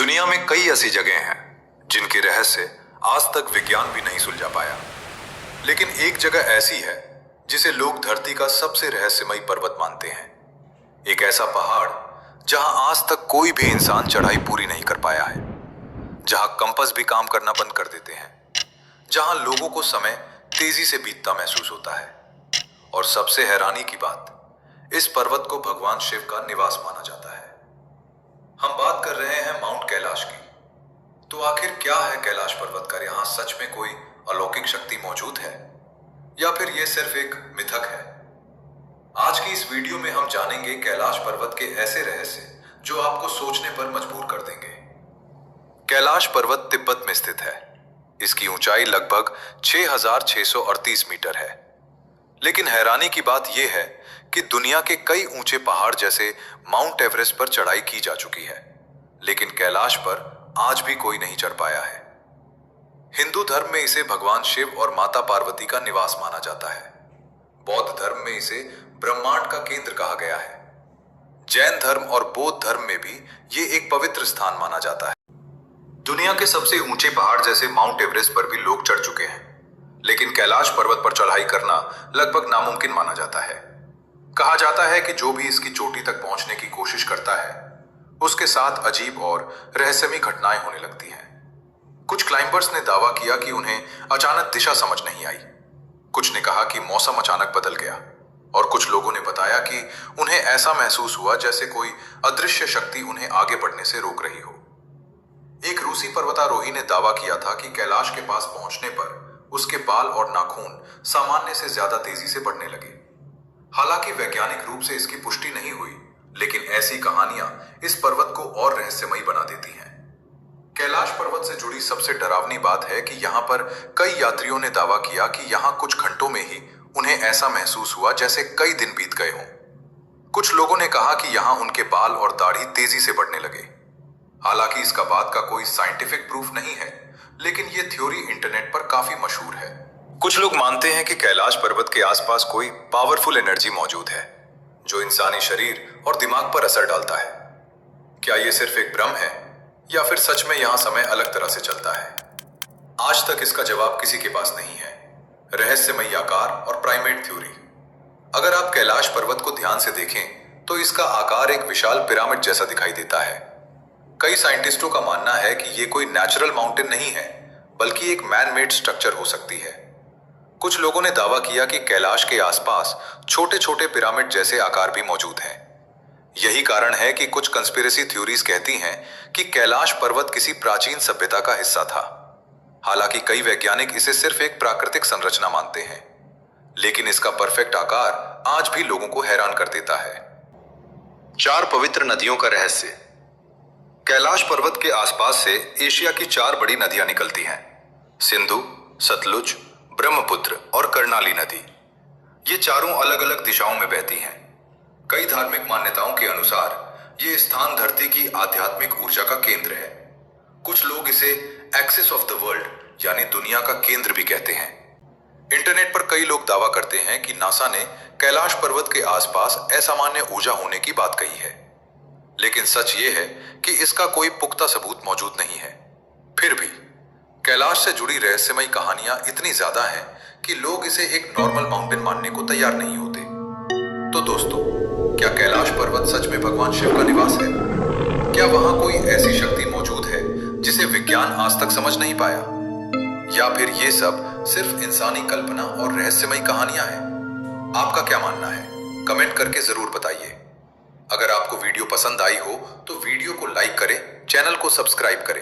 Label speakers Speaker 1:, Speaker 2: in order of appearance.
Speaker 1: दुनिया में कई ऐसी जगह हैं जिनके रहस्य आज तक विज्ञान भी नहीं सुलझा पाया, लेकिन एक जगह ऐसी है जिसे लोग धरती का सबसे रहस्यमयी पर्वत मानते हैं। एक ऐसा पहाड़ जहां आज तक कोई भी इंसान चढ़ाई पूरी नहीं कर पाया है, जहां कंपास भी काम करना बंद कर देते हैं, जहां लोगों को समय तेजी से बीतता महसूस होता है। और सबसे हैरानी की बात, इस पर्वत को भगवान शिव का निवास माना जाता है। हम बात कर रहे हैं माउंट कैलाश की। तो आखिर क्या है कैलाश पर्वत का? यहाँ सच में कोई अलौकिक शक्ति मौजूद है या फिर यह सिर्फ एक मिथक है? आज की इस वीडियो में हम जानेंगे कैलाश पर्वत के ऐसे रहस्य जो आपको सोचने पर मजबूर कर देंगे। कैलाश पर्वत तिब्बत में स्थित है। इसकी ऊंचाई लगभग 6,638 मीटर है। लेकिन हैरानी की बात यह है कि दुनिया के कई ऊंचे पहाड़ जैसे माउंट एवरेस्ट पर चढ़ाई की जा चुकी है, लेकिन कैलाश पर आज भी कोई नहीं चढ़ पाया है। हिंदू धर्म में इसे भगवान शिव और माता पार्वती का निवास माना जाता है। बौद्ध धर्म में इसे ब्रह्मांड का केंद्र कहा गया है। जैन धर्म और बौद्ध धर्म में भी ये एक पवित्र स्थान माना जाता है। दुनिया के सबसे ऊंचे पहाड़ जैसे माउंट एवरेस्ट पर भी लोग चढ़ चुके हैं, लेकिन कैलाश पर्वत पर चढ़ाई करना लगभग नामुमकिन माना जाता है। कहा जाता है कि जो भी इसकी चोटी तक पहुंचने की कोशिश करता है, उसके साथ अजीब और रहस्यमयी घटनाएं होने लगती हैं। कुछ क्लाइंबर्स ने दावा किया कि उन्हें अचानक दिशा समझ नहीं आई। कुछ ने कहा कि मौसम अचानक बदल गया, और कुछ लोगों ने बताया कि उन्हें ऐसा महसूस हुआ जैसे कोई अदृश्य शक्ति उन्हें आगे बढ़ने से रोक रही हो। एक रूसी पर्वतारोही ने दावा किया था कि कैलाश के पास पहुंचने पर उसके बाल और नाखून सामान्य से ज्यादा तेजी से बढ़ने लगे। हालांकि वैज्ञानिक रूप से इसकी पुष्टि नहीं हुई, लेकिन ऐसी कहानियां इस पर्वत को और रहस्यमयी बना देती हैं। कैलाश पर्वत से जुड़ी सबसे डरावनी बात है कि यहाँ पर कई यात्रियों ने दावा किया कि यहाँ कुछ घंटों में ही उन्हें ऐसा महसूस हुआ जैसे कई दिन बीत गए हों। कुछ लोगों ने कहा कि यहाँ उनके बाल और दाढ़ी तेजी से बढ़ने लगे। हालांकि इसका बात का कोई साइंटिफिक प्रूफ नहीं है, लेकिन ये थ्योरी इंटरनेट पर काफी मशहूर है। कुछ लोग मानते हैं कि कैलाश पर्वत के आसपास कोई पावरफुल एनर्जी मौजूद है जो इंसानी शरीर और दिमाग पर असर डालता है। क्या ये सिर्फ एक भ्रम है या फिर सच में यहाँ समय अलग तरह से चलता है? आज तक इसका जवाब किसी के पास नहीं है। रहस्यमयी आकार और प्राइमेट थ्योरी। अगर आप कैलाश पर्वत को ध्यान से देखें तो इसका आकार एक विशाल पिरामिड जैसा दिखाई देता है। कई साइंटिस्टों का मानना है कि ये कोई नेचुरल माउंटेन नहीं है, बल्कि एक मैन मेड स्ट्रक्चर हो सकती है। कुछ लोगों ने दावा किया कि कैलाश के आसपास छोटे छोटे पिरामिड जैसे आकार भी मौजूद हैं। यही कारण है कि कुछ कंस्पिरेसी थ्योरीज कहती हैं कि कैलाश पर्वत किसी प्राचीन सभ्यता का हिस्सा था। हालांकि कई वैज्ञानिक इसे सिर्फ एक प्राकृतिक संरचना मानते हैं, लेकिन इसका परफेक्ट आकार आज भी लोगों को हैरान कर देता है। 4 पवित्र नदियों का रहस्य। कैलाश पर्वत के आसपास से एशिया की 4 बड़ी नदियां निकलती हैं: सिंधु, सतलुज, ब्रह्मपुत्र और कर्णाली नदी। ये चारों अलग अलग दिशाओं में बहती हैं। कई धार्मिक मान्यताओं के अनुसार ये स्थान धरती की आध्यात्मिक ऊर्जा का केंद्र है। कुछ लोग इसे एक्सिस ऑफ द वर्ल्ड यानी दुनिया का केंद्र भी कहते हैं। इंटरनेट पर कई लोग दावा करते हैं कि नासा ने कैलाश पर्वत के आसपास असामान्य ऊर्जा होने की बात कही है, लेकिन सच ये है कि इसका कोई पुख्ता सबूत मौजूद नहीं है। फिर भी कैलाश से जुड़ी रहस्यमयी कहानियां इतनी ज्यादा हैं कि लोग इसे एक नॉर्मल माउंटेन मानने को तैयार नहीं होते। तो दोस्तों, क्या कैलाश पर्वत सच में भगवान शिव का निवास है? क्या वहां कोई ऐसी शक्ति मौजूद है जिसे विज्ञान आज तक समझ नहीं पाया? या फिर ये सब सिर्फ इंसानी कल्पना और रहस्यमयी कहानियां हैं? आपका क्या मानना है? कमेंट करके जरूर बताइए। अगर आपको वीडियो पसंद आई हो तो वीडियो को लाइक करें, चैनल को सब्सक्राइब करें